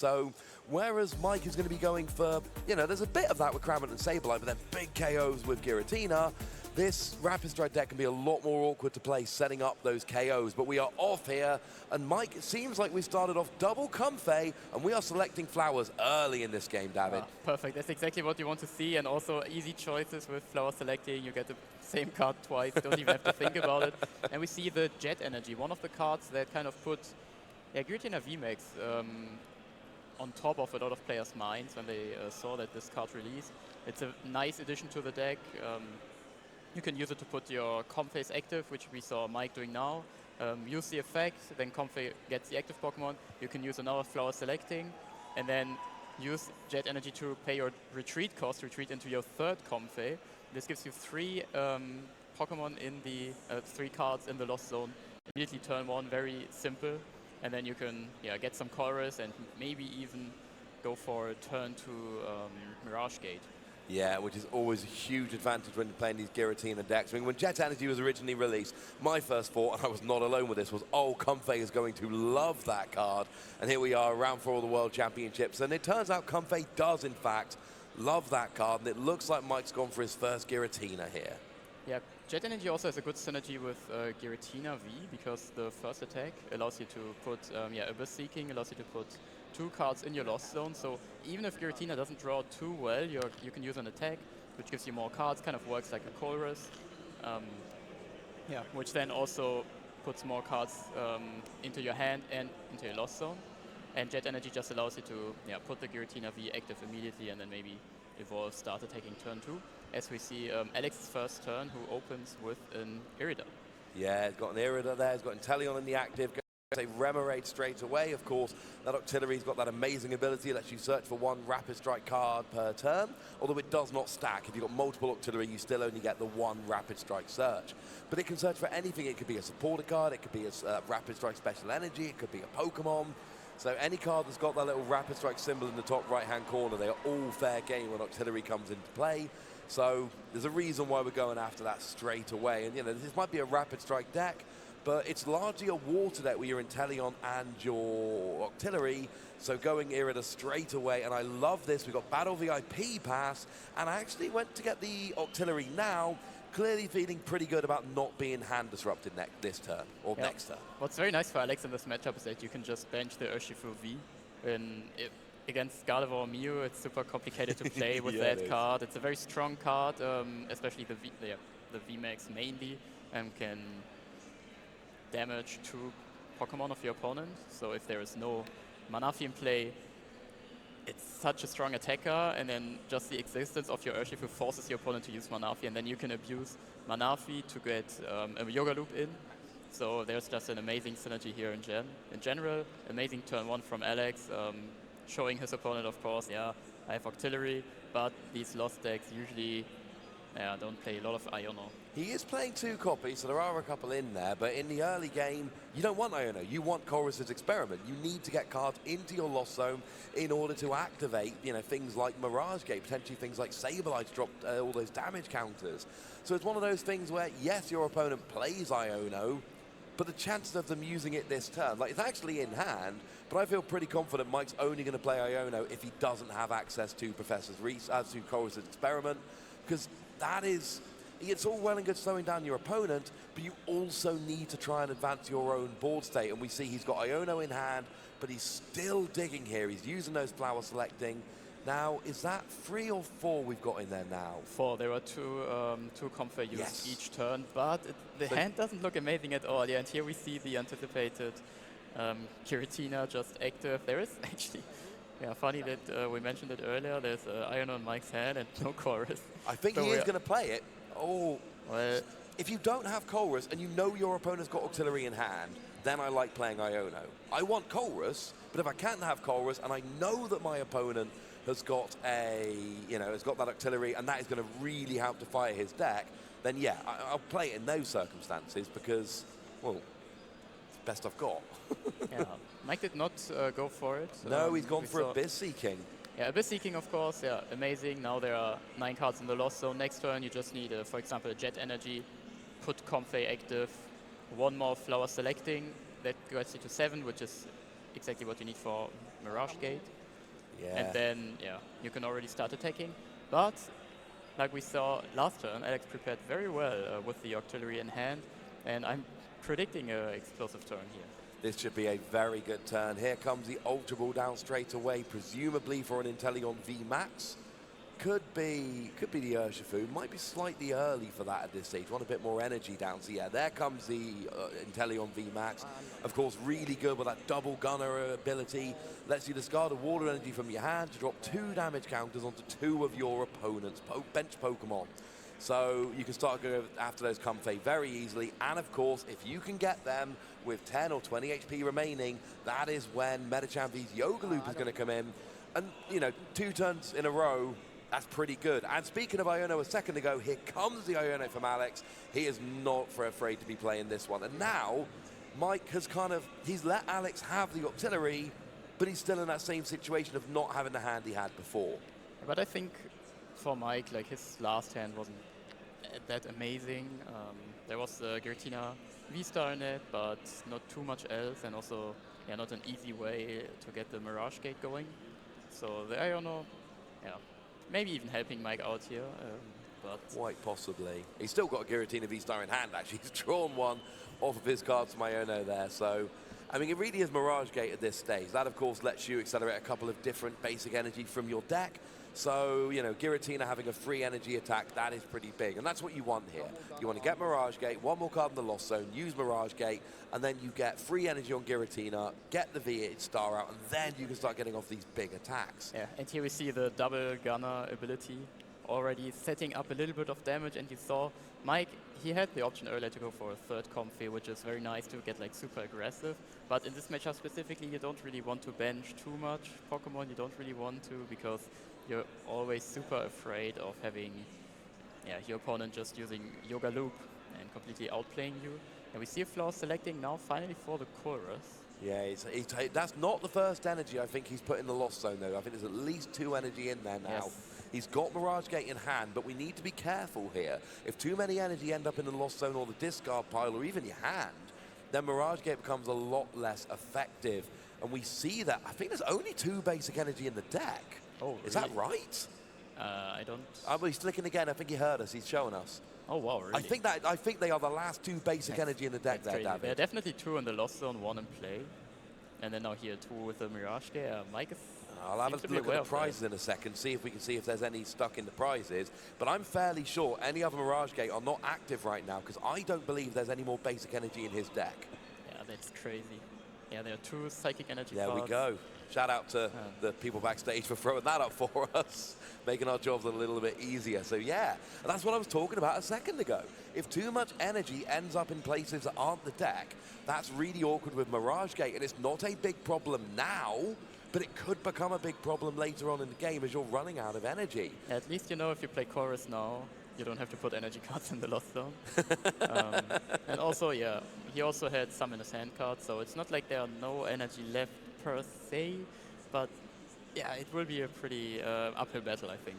So, whereas Mike is going to be going for, you know, there's a bit of that with Cramorant and Sableye, but then big KOs with Giratina, this Rapid Strike deck can be a lot more awkward to play setting up those KOs. But we are off here, and Mike, it seems like we started off double Comfey, and we are selecting flowers early in this game, David. Perfect, that's exactly what you want to see, and also easy choices with flower selecting. You get the same card twice, don't even have to think about it. And we see the Jet Energy, one of the cards that kind of put Giratina VMAX on top of a lot of players' minds when they saw that this card released. It's a nice addition to the deck. You can use it to put your Comfey's active, which we saw Mike doing now. Use the effect, then Comfey gets the active Pokemon. You can use another flower selecting, and then use Jet Energy to pay your retreat cost, retreat into your third Comfey. This gives you three Pokemon in the, 3 cards in the Lost Zone. Immediately turn 1, very simple. And then you can get some chorus and maybe even go for a turn to Mirage Gate. Yeah, which is always a huge advantage when you're playing these Giratina decks. I mean, when Jet Energy was originally released, my first thought, and I was not alone with this, was, oh, Comfey is going to love that card. And here we are around for all the World Championships. And it turns out Comfey does, in fact, love that card. And it looks like Mike's gone for his first Giratina here. Yeah, Jet Energy also has a good synergy with Giratina V, because the first attack allows you to put Abyss Seeking, allows you to put 2 cards in your Lost Zone. So even if Giratina doesn't draw too well, you can use an attack, which gives you more cards, kind of works like a chorus. Which then also puts more cards into your hand and into your Lost Zone. And Jet Energy just allows you to put the Giratina V active immediately and then maybe evolve, start attacking turn 2. As we see Alex's first turn, who opens with an Irida. Yeah, he's got an Irida there, he's got Inteleon in the active. A Remoraid straight away. Of course, that Octillery's got that amazing ability. It lets you search for 1 Rapid Strike card per turn, although it does not stack. If you've got multiple Octillery, you still only get the 1 Rapid Strike search. But it can search for anything. It could be a supporter card, it could be a Rapid Strike Special Energy, it could be a Pokemon. So any card that's got that little Rapid Strike symbol in the top right-hand corner, they are all fair game when Octillery comes into play. So there's a reason why we're going after that straight away. And, you know, this might be a Rapid Strike deck, but it's largely a water deck with your Inteleon and your Octillery, so going Irida straight away, and I love this. We've got Battle VIP Pass, and I actually went to get the Octillery now, clearly feeling pretty good about not being hand disrupted this turn, or next turn. What's very nice for Alex in this matchup is that you can just bench the Urshifu V. Against Gardevoir Mew, it's super complicated to play with that card. It's a very strong card, especially the VMAX mainly, and can damage 2 Pokemon of your opponent. So if there is no Manaphy in play, it's such a strong attacker, and then just the existence of your Urshifu forces your opponent to use Manaphy, and then you can abuse Manaphy to get a Yoga Loop in. So there's just an amazing synergy here in general. Amazing turn 1 from Alex, showing his opponent, of course, I have Octillery, but these Lost decks usually don't play a lot of Iono. He is playing 2 copies, so there are a couple in there, but in the early game, you don't want Iono, you want Chorus's Experiment. You need to get cards into your Lost Zone in order to activate, you know, things like Mirage Gate, potentially things like Sableye to drop all those damage counters. So it's one of those things where, yes, your opponent plays Iono, but the chances of them using it this turn, like, it's actually in hand, but I feel pretty confident Mike's only going to play Iono if he doesn't have access to to Chorus's Experiment, because that is, it's all well and good slowing down your opponent, but you also need to try and advance your own board state. And we see he's got Iono in hand, but he's still digging here. He's using those flower selecting. Now, is that 3 or 4 we've got in there now? 4. There were 2 Comfey used each turn, but the hand doesn't look amazing at all. Yeah, and here we see the anticipated Giratina just active. There is actually, funny that we mentioned it earlier. There's Iono in Mike's hand and no chorus. I think he is going to play it. Oh, well, if you don't have Chorus and you know your opponent's got Octillery in hand, then I like playing Iono. I want Chorus, but if I can't have Chorus and I know that my opponent has got has got that Octillery and that is going to really help to fire his deck, then yeah, I'll play it in those circumstances because, well, it's the best I've got. Mike did not go for it. No, he's gone for Abyss Seeking. Yeah, Abyss Seeking, of course, amazing. Now there are 9 cards in the Lost Zone. Next turn, you just need, for example, a Jet Energy, put Comfey active, 1 more Flower Selecting. That gets you to 7, which is exactly what you need for Mirage Gate. Yeah. And then, yeah, you can already start attacking. But, like we saw last turn, Alex prepared very well with the Octillery in hand. And I'm predicting an explosive turn here. This should be a very good turn. Here comes the Ultra Ball down straight away, presumably for an Inteleon VMAX. Could be the Urshifu. Might be slightly early for that at this stage. Want a bit more energy down. So yeah, there comes the Inteleon VMAX. Of course, really good with that double gunner ability. Lets you discard a water energy from your hand to drop 2 damage counters onto 2 of your opponent's bench Pokemon. So you can start going after those Comfey very easily. And of course, if you can get them with 10 or 20 HP remaining, that is when Medicham V's Yoga Loop is going to come in. And, you know, 2 turns in a row, that's pretty good. And speaking of Iono a second ago, here comes the Iono from Alex. He is not afraid to be playing this one. And now, Mike has he's let Alex have the Octillery, but he's still in that same situation of not having the hand he had before. But I think for Mike, like, his last hand wasn't that amazing. There was the Giratina VSTAR in it, but not too much else. And also, yeah, not an easy way to get the Mirage Gate going. So the Iono, yeah, maybe even helping Mike out here, but... Quite possibly. He's still got a Giratina VSTAR in hand, actually. He's drawn one off of his cards from Iono there, so... I mean, it really is Mirage Gate at this stage. That, of course, lets you accelerate a couple of different basic energy from your deck. So, you know, Giratina having a free energy attack, that is pretty big. And that's what you want here. You want to get Mirage Gate, 1 more card in the Lost Zone, use Mirage Gate, and then you get free energy on Giratina, get the VSTAR out, and then you can start getting off these big attacks. Yeah, and here we see the double gunner ability already setting up a little bit of damage. And you saw Mike, he had the option earlier to go for a 3rd Comfey, which is very nice to get like super aggressive. But in this matchup specifically, you don't really want to bench too much Pokemon. You don't really want to, because you're always super afraid of having your opponent just using Yoga Loop and completely outplaying you. And we see Floor selecting now finally for the chorus. Yeah, that's not the first energy I think he's put in the Lost Zone, though. I think there's at least 2 energy in there now. Yes. He's got Mirage Gate in hand, but we need to be careful here. If too many energy end up in the Lost Zone or the discard pile or even your hand, then Mirage Gate becomes a lot less effective. And we see that. I think there's only 2 basic energy in the deck. Oh, is really? that right? I don't... Oh, well, he's clicking again. I think he heard us. He's showing us. Oh, wow, really? I think they are the last 2 basic energy in the deck there, David. There are definitely 2 in the Lost Zone, 1 in play. And then now here 2 with the Mirage Gate. Mike is... I'll have a look at the prizes in a second, see if we can see if there's any stuck in the prizes. But I'm fairly sure any other Mirage Gate are not active right now, because I don't believe there's any more basic energy in his deck. Yeah, that's crazy. Yeah, there are 2 psychic energy There cards. we go. Shout out to the people backstage for throwing that up for us, making our jobs a little bit easier. So yeah, and that's what I was talking about a second ago. If too much energy ends up in places that aren't the deck, that's really awkward with Mirage Gate, and it's not a big problem now, but it could become a big problem later on in the game as you're running out of energy. Yeah, at least you know if you play Chorus now, you don't have to put energy cards in the Lost Zone. And also, yeah, he also had some in his hand card, so it's not like there are no energy left per se, but yeah, it will be a pretty uphill battle, I think.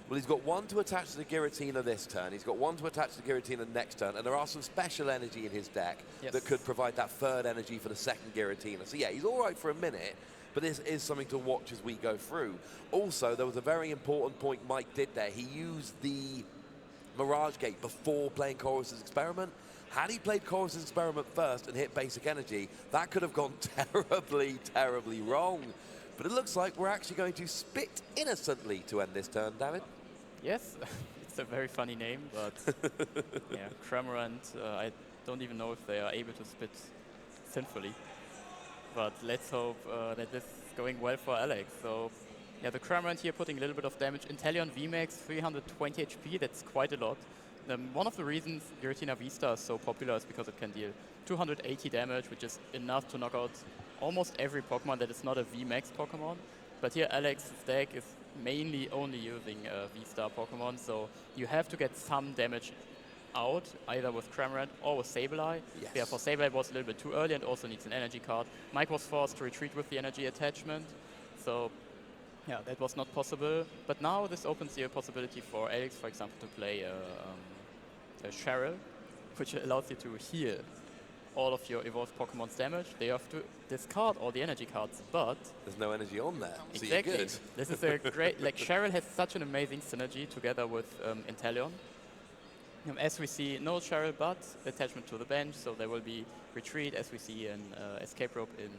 Well, he's got 1 to attach to the Giratina this turn. He's got 1 to attach to the Giratina next turn, and there are some special energy in his deck that could provide that 3rd energy for the 2nd Giratina. So yeah, he's all right for a minute, but this is something to watch as we go through. Also, there was a very important point Mike did there. He used the Mirage Gate before playing Chorus's Experiment. Had he played Chorus's Experiment first and hit basic energy, that could have gone terribly, terribly wrong. But it looks like we're actually going to spit innocently to end this turn, David. Yes, it's a very funny name, but yeah, Cramorant, I don't even know if they are able to spit sinfully. But let's hope that this is going well for Alex. So yeah, the Cramorant here putting a little bit of damage. Inteleon VMAX 320 HP, that's quite a lot. One of the reasons Giratina VSTAR is so popular is because it can deal 280 damage, which is enough to knock out almost every Pokemon that is not a VMAX Pokemon. But here Alex's deck is mainly only using VSTAR Pokemon, so you have to get some damage out, either with Cramorant or with Sableye. Yes. Yeah, for Sableye it was a little bit too early and also needs an energy card. Mike was forced to retreat with the energy attachment, so yeah, that was not possible. But now this opens the possibility for Alex, for example, to play a Cheryl, which allows you to heal all of your evolved Pokemon's damage, they have to discard all the energy cards, but... There's no energy on there, so exactly. you're good. This is a great... Like, Cheryl has such an amazing synergy together with Inteleon. As we see, no Cheryl, but attachment to the bench, so there will be retreat, as we see an Escape Rope in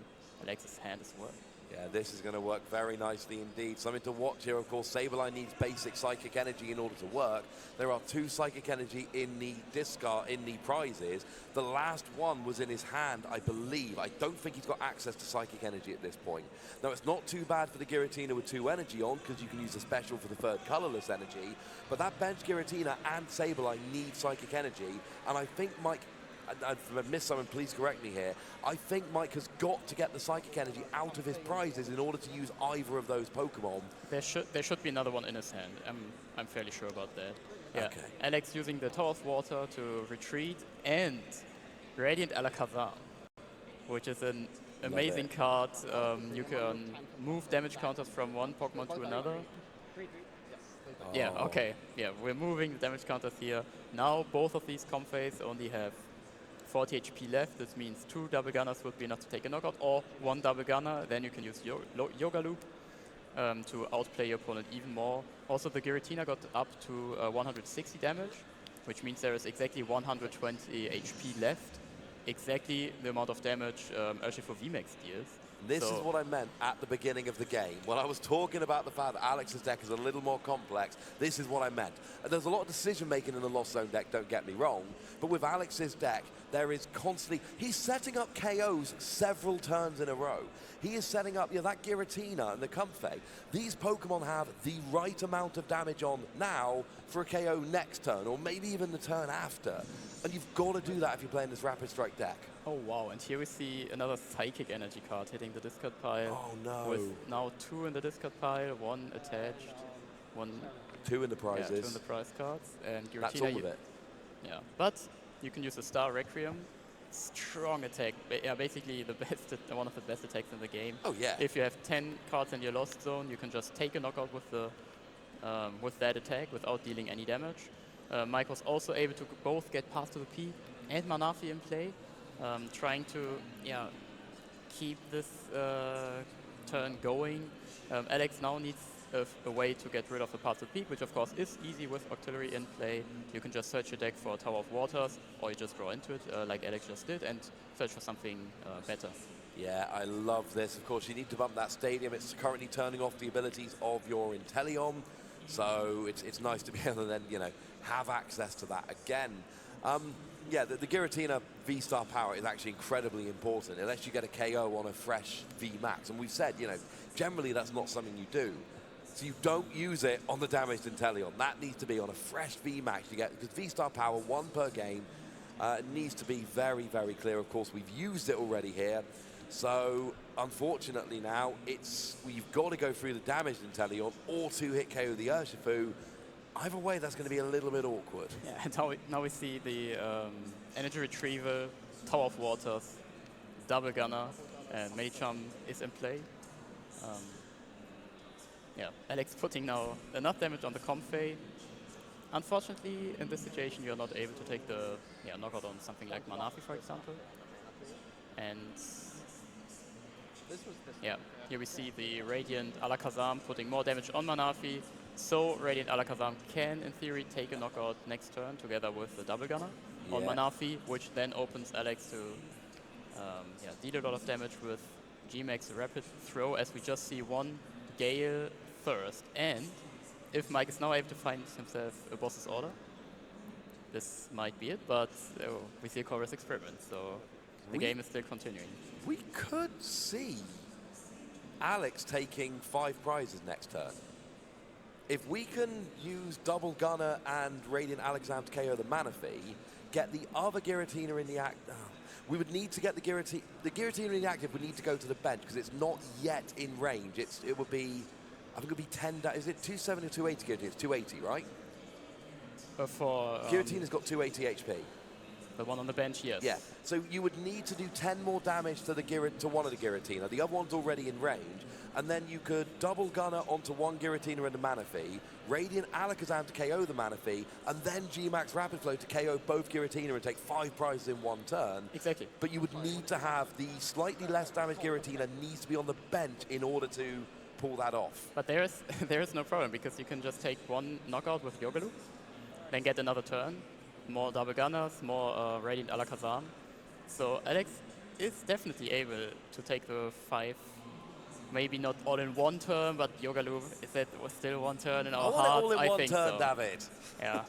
Alex's hand as well. Yeah, this is going to work very nicely indeed. Something to watch here, of course. Sableye needs basic Psychic Energy in order to work. There are 2 Psychic Energy in the discard, in the prizes. The last one was in his hand, I believe. I don't think he's got access to Psychic Energy at this point. Now, it's not too bad for the Giratina with 2 energy on, because you can use a special for the 3rd colorless energy. But that bench Giratina and Sableye need Psychic Energy, and I think Mike... If I missed something, please correct me here. I think Mike has got to get the Psychic Energy out of his prizes in order to use either of those Pokemon. There should be another one in his hand. I'm fairly sure about that. Yeah. Okay. Alex using the Tower of Water to retreat, and Radiant Alakazam, which is an amazing card. You can move damage counters from one Pokemon to another. Oh. Yeah, okay. Yeah, we're moving the damage counters here. Now both of these Comfeys only have 40 HP left. This means 2 double gunners would be enough to take a knockout, or 1 double gunner. Then you can use Yoga Loop to outplay your opponent even more. Also, the Giratina got up to 160 damage, which means there is exactly 120 HP left. Exactly the amount of damage Urshifu VMAX deals. This is what I meant at the beginning of the game. When I was talking about the fact that Alex's deck is a little more complex, this is what I meant. And there's a lot of decision-making in the Lost Zone deck, don't get me wrong, but with Alex's deck, there is constantly... He's setting up KOs several turns in a row. He is setting up, that Giratina and the Comfey. These Pokemon have the right amount of damage on now for a KO next turn, or maybe even the turn after. And you've got to do that if you're playing this Rapid Strike deck. Oh wow, and here we see another Psychic Energy card hitting the discard pile. Oh no. With now 2 in the discard pile, 1 attached, 2 in the prizes. Yeah, 2 in the prize cards. And Giratina, that's all of it. Yeah, but you can use a Star Requiem. Strong attack. Yeah, basically the best, one of the best attacks in the game. Oh yeah. If you have 10 cards in your Lost Zone, you can just take a knockout with that attack without dealing any damage. Mike was also able to both get Path to the Peak and Manafi in play, trying to keep this turn going. Alex now needs a way to get rid of the Path to the Peak, which of course is easy with Octillery in play. You can just search your deck for Tower of Waters, or you just draw into it like Alex just did, and search for something better. Yeah, I love this. Of course, you need to bump that stadium. It's currently turning off the abilities of your Inteleon, so it's nice to be able to then, have access to that again. Yeah, the Giratina VSTAR power is actually incredibly important. It lets you get a KO on a fresh VMAX. And we've said, generally that's not something you do. So you don't use it on the damaged Inteleon. That needs to be on a fresh VMAX you get, because VSTAR power, 1 per game, needs to be very, very clear. Of course, we've used it already here. So unfortunately now, we've got to go through the damaged Inteleon or 2-hit KO the Urshifu. Either way, that's going to be a little bit awkward. Yeah, and now we see the Energy Retrieval, Tower of Waters, Double Gunner, and Medicham is in play. Yeah, Alex putting now enough damage on the Comfey. Unfortunately, in this situation, you're not able to take the knockout on something like Manafi, for example. And yeah, here we see the Radiant Alakazam putting more damage on Manafi. So Radiant Alakazam can, in theory, take a knockout next turn together with the Double Gunner on Manafi, which then opens Alex to deal a lot of damage with G-Max Rapid Throw, as we just see 1 Gale first. And if Mike is now able to find himself a boss's order, this might be it, but we see a Chorus Experiment, so the game is still continuing. We could see Alex taking 5 prizes next turn. If we can use Double Gunner and Radiant Alakazam to KO the Manafi, get the other Giratina in the act. We would need to get the Giratina. The Giratina in the active would need to go to the bench because it's not yet in range. It would be, I think it would be 10. Is it 270 or 280 Giratina? It's 280, right? For Giratina's got 280 HP. The one on the bench, yes. Yeah, so you would need to do 10 more damage to one of the Giratina. The other one's already in range. And then you could double Gunner onto one Giratina and the Manaphy, Radiant Alakazam to KO the Manaphy, and then G-Max Rapid Flow to KO both Giratina and take 5 prizes in one turn. Exactly. But you would need to have the slightly less damaged Giratina needs to be on the bench in order to pull that off. But there is no problem, because you can just take one knockout with Yoga Loop, then get another turn, more double Gunners, more Radiant Alakazam. So Alex is definitely able to take the 5. Maybe not all in one turn, but Yoga Loop, is that was still one turn in our heart? All in one think turn, so. David. Yeah.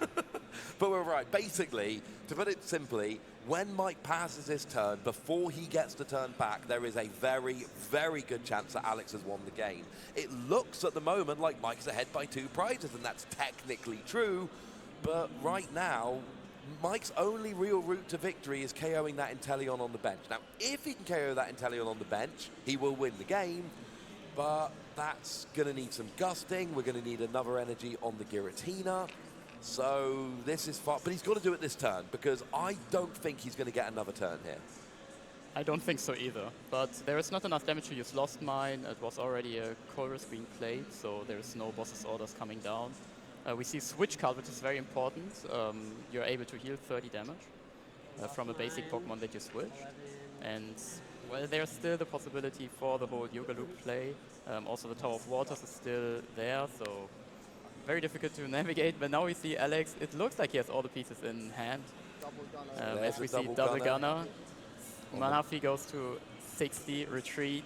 But we're right. Basically, to put it simply, when Mike passes his turn, before he gets to turn back, there is a very, very good chance that Alex has won the game. It looks at the moment like Mike's ahead by 2 prizes, and that's technically true. But right now, Mike's only real route to victory is KOing that Inteleon on the bench. Now, if he can KO that Inteleon on the bench, he will win the game. But that's going to need some gusting. We're going to need another energy on the Giratina. So this is far. But he's got to do it this turn, because I don't think he's going to get another turn here. I don't think so either. But there is not enough damage to use Lost Mine. It was already a chorus being played, so there is no boss's orders coming down. We see Switch card, which is very important. You're able to heal 30 damage from a basic Pokemon that you switch. And well, there's still the possibility for the whole Yoga Loop play. Also, the Tower of Waters is still there, so very difficult to navigate. But now we see Alex. It looks like he has all the pieces in hand. As we see double Gunner. Manaphy goes to 60, retreat,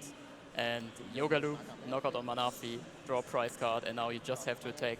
and Yoga Loop, knockout on Manaphy, draw prize card, and now you just have to attack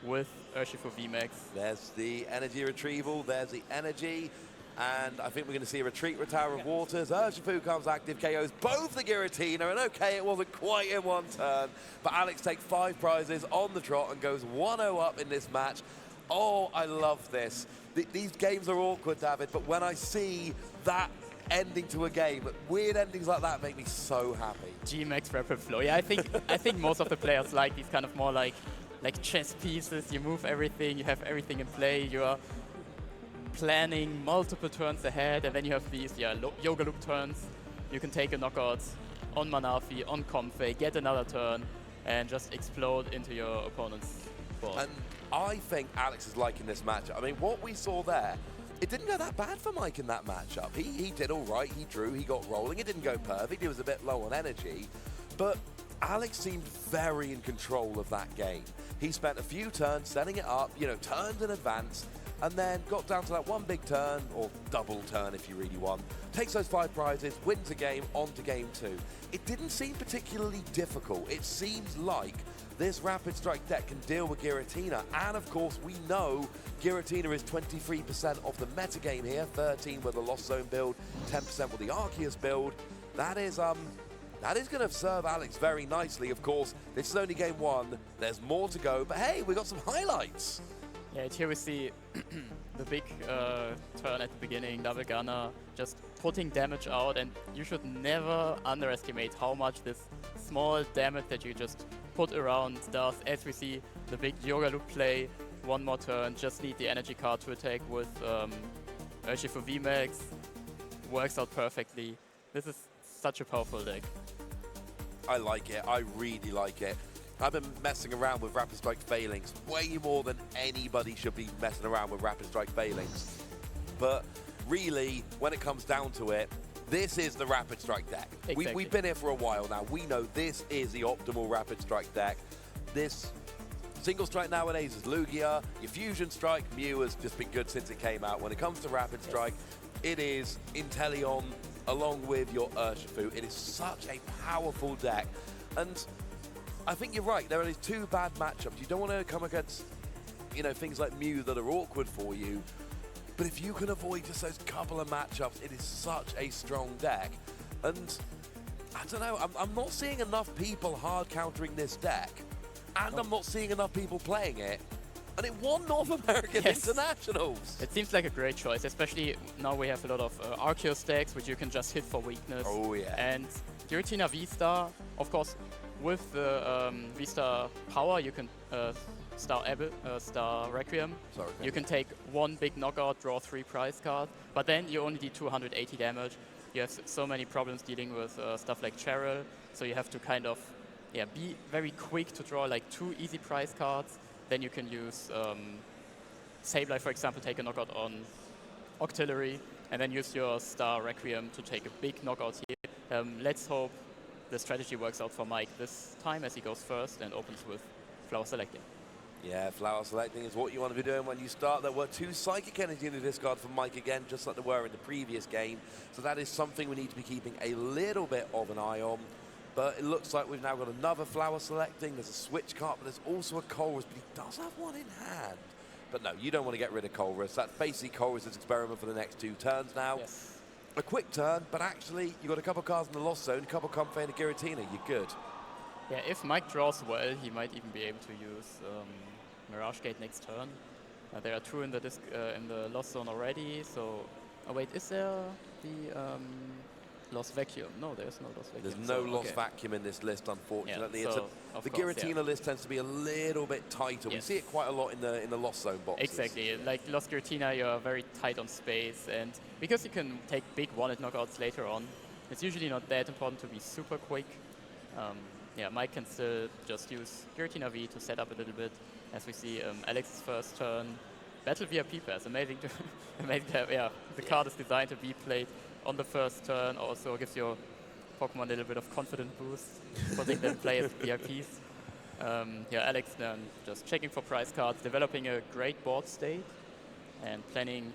with Urshifu VMAX. There's the energy retrieval, there's the energy, and I think we're going to see a retreat with Tower of Waters. Urshifu comes active, KOs both the Giratina, and okay, it wasn't quite in one turn, but Alex takes 5 prizes on the trot and goes 1-0 up in this match. Oh, I love this. These games are awkward, David, but when I see that ending to a game, weird endings like that make me so happy. G-Max Rapid Flow. Yeah, I think most of the players like these kind of more like chess pieces. You move everything, you have everything in play, you are planning multiple turns ahead, and then you have these Yoga Loop turns. You can take a knockout on Manaphy, on Comfey, get another turn, and just explode into your opponent's board. And I think Alex is liking this matchup. I mean, what we saw there, it didn't go that bad for Mike in that matchup. He did all right, he drew, he got rolling. It didn't go perfect, he was a bit low on energy, but Alex seemed very in control of that game. He spent a few turns setting it up, turned in advance, and then got down to that one big turn, or double turn if you really want, takes those 5 prizes, wins a game, on to game 2. It didn't seem particularly difficult. It seems like this Rapid Strike deck can deal with Giratina, and of course we know Giratina is 23% of the metagame here, 13 with the Lost Zone build, 10% with the Arceus build. That is going to serve Alex very nicely. Of course, this is only game 1. There's more to go, but hey, we got some highlights. Yeah, here we see the big turn at the beginning, double Gunner, just putting damage out, and you should never underestimate how much this small damage that you just put around does. As we see the big Yoga Loop play, one more turn, just need the energy card to attack with Urshifu VMAX, works out perfectly. This is such a powerful deck. I like it, I really like it. I've been messing around with Rapid Strike Failings way more than anybody should be messing around with Rapid Strike Failings. But really, when it comes down to it, this is the Rapid Strike deck. Exactly. We've been here for a while now. We know this is the optimal Rapid Strike deck. This single strike nowadays is Lugia. Your Fusion Strike, Mew has just been good since it came out. When it comes to Rapid Strike, it is Inteleon along with your Urshifu. It is such a powerful deck. And I think you're right. There are these 2 bad matchups. You don't want to come against, things like Mew that are awkward for you. But if you can avoid just those couple of matchups, it is such a strong deck. And I don't know, I'm not seeing enough people hard countering this deck. And I'm not seeing enough people playing it. And it won North American Internationals. It seems like a great choice, especially now we have a lot of Arceus decks, which you can just hit for weakness. Oh, yeah. And Giratina VSTAR, of course, with the V-Star power, you can Star Requiem. Sorry, You can take one big knockout, draw 3 prize cards, but then you only do 280 damage. You have so many problems dealing with stuff like Cheryl, so you have to kind of be very quick to draw like 2 easy prize cards. Then you can use Sableye, for example, take a knockout on Octillery, and then use your Star Requiem to take a big knockout here. Let's hope the strategy works out for Mike this time as he goes first and opens with Flower Selecting. Yeah, Flower Selecting is what you want to be doing when you start. There were 2 Psychic Energy in the discard for Mike again, just like there were in the previous game. So that is something we need to be keeping a little bit of an eye on. But it looks like we've now got another Flower Selecting. There's a Switch card, but there's also a Colress, but he does have one in hand. But no, you don't want to get rid of Colress. That's basically Colress's experiment for the next 2 turns now. Yes. A quick turn, but actually you've got a couple cards in the Lost Zone, a couple Comfey and a Giratina. You're good. Yeah, if Mike draws well, he might even be able to use Mirage Gate next turn. There are 2 in the Lost Zone already, so... Oh wait, is there the Lost Vacuum? No, there's no Lost Vacuum. There's no Lost Vacuum in this list, unfortunately. Yeah, so the Giratina list tends to be a little bit tighter. Yes. We see it quite a lot in the Lost Zone boxes. Exactly. Like Lost Giratina, you're very tight on space, and because you can take big one-hit knockouts later on, it's usually not that important to be super quick. Mike can still just use Giratina V to set up a little bit. As we see Alex's first turn, Battle VIP Pass, amazing to have, the card is designed to be played on the first turn, also gives your Pokemon a little bit of confidence boost, putting them play as VIPs. Alex then just checking for prize cards, developing a great board state, and planning.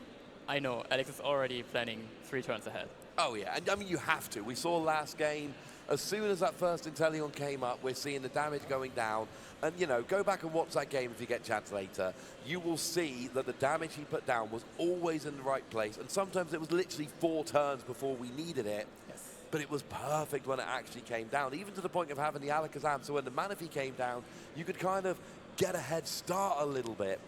I know Alex is already planning 3 turns ahead. Oh yeah, and I mean you have to. We saw last game, as soon as that first Inteleon came up, we're seeing the damage going down. And you know, go back and watch that game if you get a chance later. You will see that the damage he put down was always in the right place. And sometimes it was literally 4 turns before we needed it. Yes. But it was perfect when it actually came down, even to the point of having the Alakazam. So when the Manaphy came down, you could kind of get a head start a little bit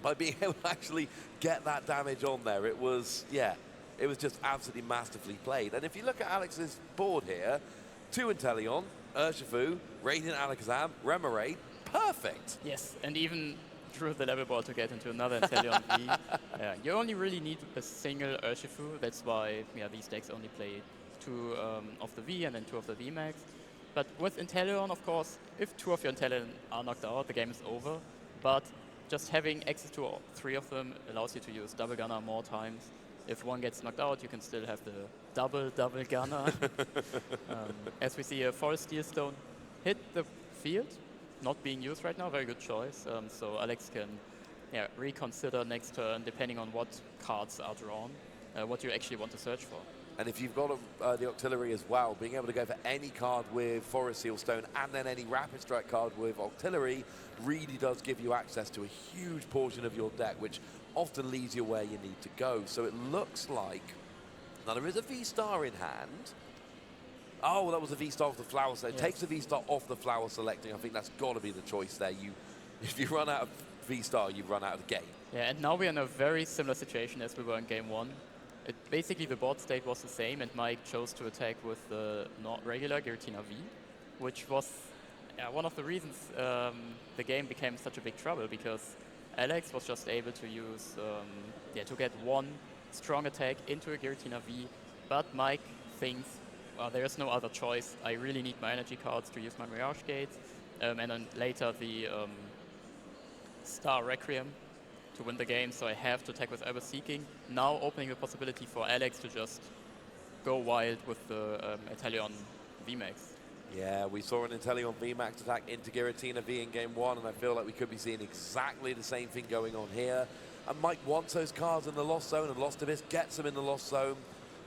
by being able to actually get that damage on there. It was, it was just absolutely masterfully played. And if you look at Alex's board here, 2 Inteleon, Urshifu, Radiant Alakazam, Remoraid, perfect. Yes, and even drew the level ball to get into another Inteleon V. You only really need a single Urshifu. That's why these decks only play 2 of the V and then 2 of the VMAX. But with Inteleon, of course, if 2 of your Inteleon are knocked out, the game is over. But just having access to all 3 of them allows you to use Double Gunner more times. If one gets knocked out, you can still have the double Gunner. As we see, a Forest Steel Stone hit the field, not being used right now. Very good choice. So Alex can reconsider next turn, depending on what cards are drawn, what you actually want to search for. And if you've got the Octillery as well, being able to go for any card with Forest Seal Stone and then any Rapid Strike card with Octillery really does give you access to a huge portion of your deck, which often leads you where you need to go. So it looks like, now there is a V-Star in hand. Oh, well, that was a V-Star off the Flower Selecting. It takes a V-Star off the Flower Selecting. I think that's got to be the choice there. If you run out of V-Star, you run out of the game. Yeah, and now we're in a very similar situation as we were in game 1. Basically, the board state was the same, and Mike chose to attack with the not regular Giratina V, which was one of the reasons the game became such a big trouble, because Alex was just able to use, to get 1 strong attack into a Giratina V, but Mike thinks, well, there's no other choice. I really need my energy cards to use my Mirage Gates, and then later the Star Requiem to win the game, so I have to attack with Ever Seeking, now opening the possibility for Alex to just go wild with the Inteleon VMAX. Yeah, we saw an Inteleon VMAX attack into Giratina V in game 1, and I feel like we could be seeing exactly the same thing going on here. And Mike wants those cards in the Lost Zone, and Lost Abyss gets them in the Lost Zone.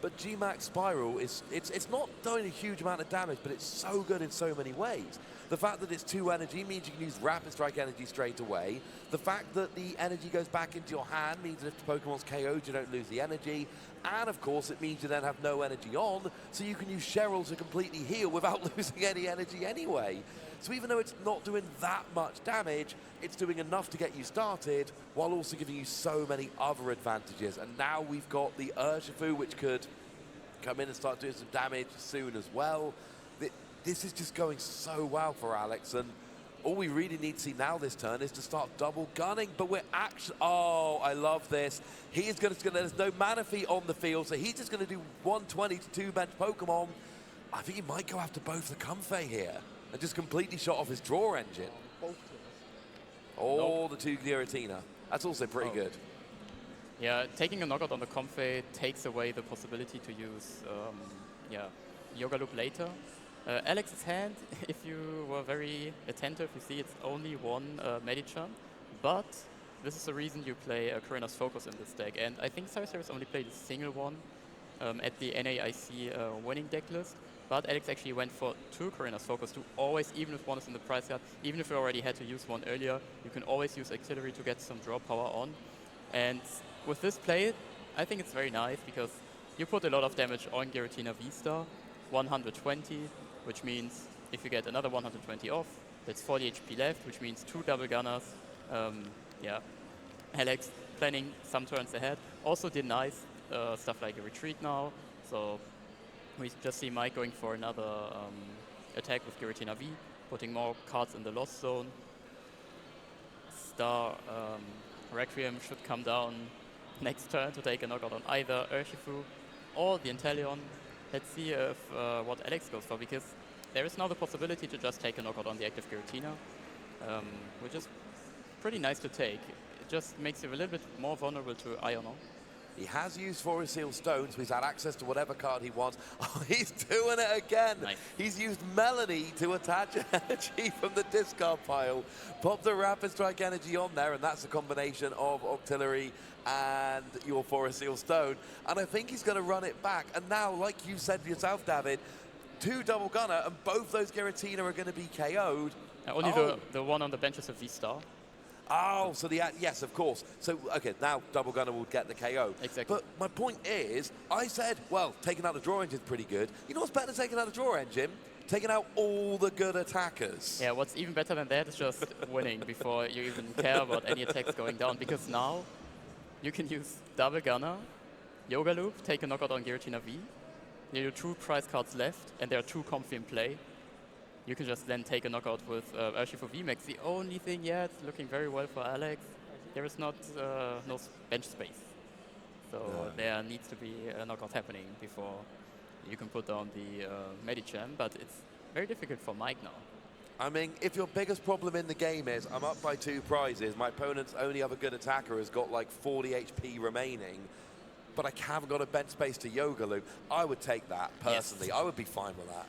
But G-Max Spiral it's not doing a huge amount of damage, but it's so good in so many ways. The fact that it's 2 energy means you can use Rapid Strike energy straight away. The fact that the energy goes back into your hand means that if the Pokemon's KO'd, you don't lose the energy. And of course, it means you then have no energy on, so you can use Cheryl to completely heal without losing any energy anyway. So even though it's not doing that much damage, it's doing enough to get you started, while also giving you so many other advantages. And now we've got the Urshifu, which could come in and start doing some damage soon as well. this is just going so well for Alex, and all we really need to see now this turn is to start double gunning, but we're actually, oh, I love this. He is going to, there's no Manaphy on the field, so he's just going to do 120 to 2 bench Pokemon. I think he might go after both the Comfey here and just completely shut off his draw engine. Oh, the 2 Giratina. That's also pretty good. Yeah, taking a knockout on the Comfey takes away the possibility to use, Yoga Loop later. Alex's hand, if you were very attentive, you see it's only one Medicham, but this is the reason you play Korrina's Focus in this deck. And I think Cyrus only played a single one at the NAIC winning deck list, but Alex actually went for 2 Korrina's Focus to always, even if one is in the price card, even if you already had to use one earlier, you can always use Octillery to get some draw power on. And with this play, I think it's very nice because you put a lot of damage on Giratina VSTAR, 120, which means if you get another 120 off, that's 40 HP left, which means 2 double gunners. Alex planning some turns ahead. Also did nice stuff like a retreat now. So we just see Mike going for another attack with Giratina V, putting more cards in the lost zone. Star Requiem should come down next turn to take a knockout on either Urshifu or the Inteleon. Let's see if what Alex goes for, because there is now the possibility to just take a knockout on the active Giratina, which is pretty nice to take. It just makes you a little bit more vulnerable to Iono. He has used Forest Seal Stones, so he's had access to whatever card he wants. Oh, he's doing it again. Nice. He's used Melony to attach energy from the discard pile. Pop the Rapid Strike energy on there, and that's a combination of Octillery and your Forest Seal Stone. And I think he's going to run it back. And now, like you said yourself, David, 2 double gunner, and both those Giratina are going to be KO'd. Only the one on the bench is a V-Star. Oh, so yes, of course. So, okay, now double gunner will get the KO. Exactly. But my point is, I said, well, taking out the draw engine is pretty good. You know what's better than taking out the draw engine? Taking out all the good attackers. Yeah, what's even better than that is just winning before you even care about any attacks going down, because now you can use double gunner, Yoga Loop, take a knockout on Giratina V. There are 2 prize cards left, and there are 2 Comfey in play. You can just then take a knockout with Urshifu VMAX. The only thing, it's looking very well for Alex. There is not no bench space. So there needs to be a knockout happening before you can put down the Medicham, but it's very difficult for Mike now. I mean, if your biggest problem in the game is, I'm up by 2 prizes, my opponent's only other good attacker has got like 40 HP remaining, but I haven't got a bench space to Yoga Loop, I would take that, personally. Yes. I would be fine with that.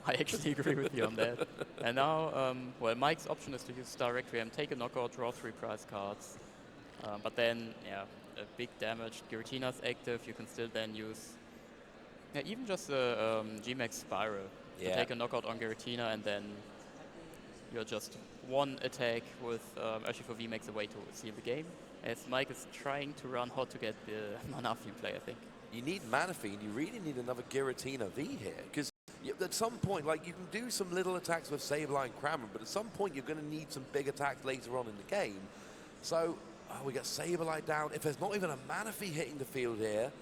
I actually agree with you on that. And now, well, Mike's option is to use Star Requiem, take a knockout, draw 3 prize cards. But then, a big damage. Giratina's active. You can still then use even just a G-Max Spiral to take a knockout on Giratina, and then you're just 1 attack with Urshifu VMAX away to seal the game. As Mike is trying to run hot to get the Manaphy play, I think. You need Manaphy, and you really need another Giratina V here, because at some point, like, you can do some little attacks with Sableye and Cramorant, but at some point you're going to need some big attacks later on in the game. So we get Sableye down. If there's not even a Manaphy hitting the field here,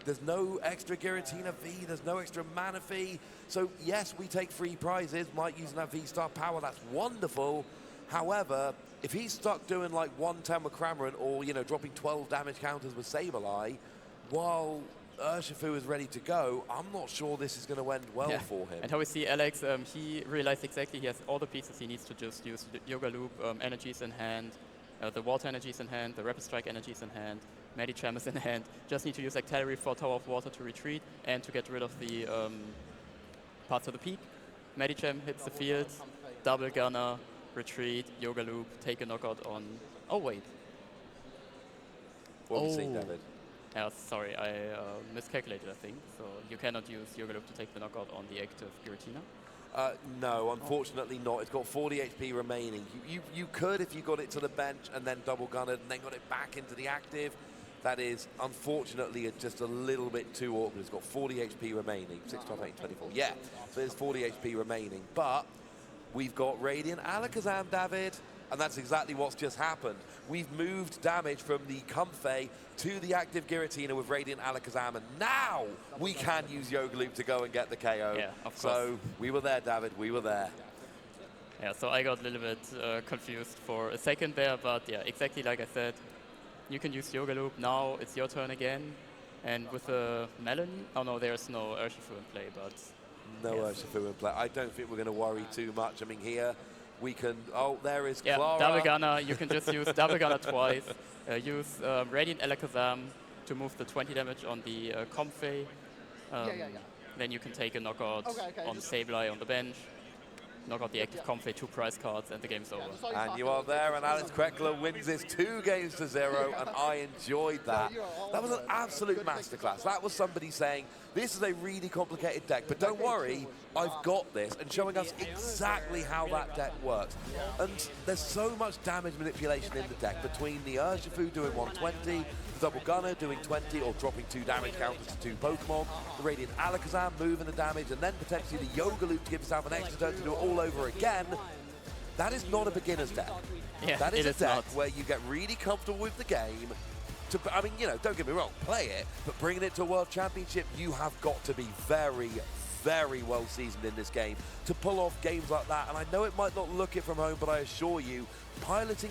there's no extra Giratina V, there's no extra Manaphy. So yes, we take 3 prizes, Mike using that V-Star power, that's wonderful. However, if he's stuck doing like 110 with Cramorant, or, you know, dropping 12 damage counters with Sableye, while Urshifu is ready to go, I'm not sure this is going to end well for him. And how we see Alex, he realized exactly he has all the pieces he needs to just use the Yoga Loop, energies in hand, the Water energies in hand, the Rapid Strike energies in hand, Medicham is in hand. Just need to use Octillery for Tower of Water to retreat and to get rid of the parts of the peak. Medicham hits the field, double gunner, retreat, Yoga Loop, take a knockout on... Oh, wait. What have you seen, David? Yeah, sorry, I miscalculated, I think. So you cannot use Yoga Loop to take the knockout on the active Giratina? No, unfortunately not. It's got 40 HP remaining. You could if you got it to the bench and then double gunned and then got it back into the active. That is, unfortunately, just a little bit too awkward. It's got 40 HP remaining. 6, 12, 8, 24. Yeah, so there's 40 HP remaining. But we've got Radiant Alakazam, David. And that's exactly what's just happened. We've moved damage from the Comfey to the active Giratina with Radiant Alakazam, and now we can use Yoga Loop to go and get the KO. Yeah, of course. So we were there, David, we were there. Yeah, so I got a little bit confused for a second there, but yeah, exactly like I said, you can use Yoga Loop. Now it's your turn again. And with the Melony, oh no, there's no Urshifu in play, but... No Urshifu in play. I don't think we're going to worry too much. I mean, here we can, oh, there is Klara. Double Gunner, you can just use Double Gunner twice. Use Radiant Alakazam to move the 20 damage on the Comfey. Then you can take a knockout on Sableye on the bench. Knock out the active Comfey, 2 prize cards, and the game's over. And you are there, and Alex Kreckler wins this 2-0, and I enjoyed that. That was an absolute masterclass. That was somebody saying, this is a really complicated deck, but don't worry, I've got this, and showing us exactly how that deck works. And there's so much damage manipulation in the deck between the Urshifu doing 120, the Double Gunner doing 20 or dropping 2 damage counters to 2 Pokemon, the Radiant Alakazam moving the damage, and then potentially the Yoga Loop to give yourself an extra turn to do it all over again. That is not a beginner's deck. Yeah, that is a deck not. where you get really comfortable with the game. I mean, you know, don't get me wrong, play it, but bringing it to a World Championship, you have got to be very, very well seasoned in this game to pull off games like that. And I know it might not look it from home, but I assure you, piloting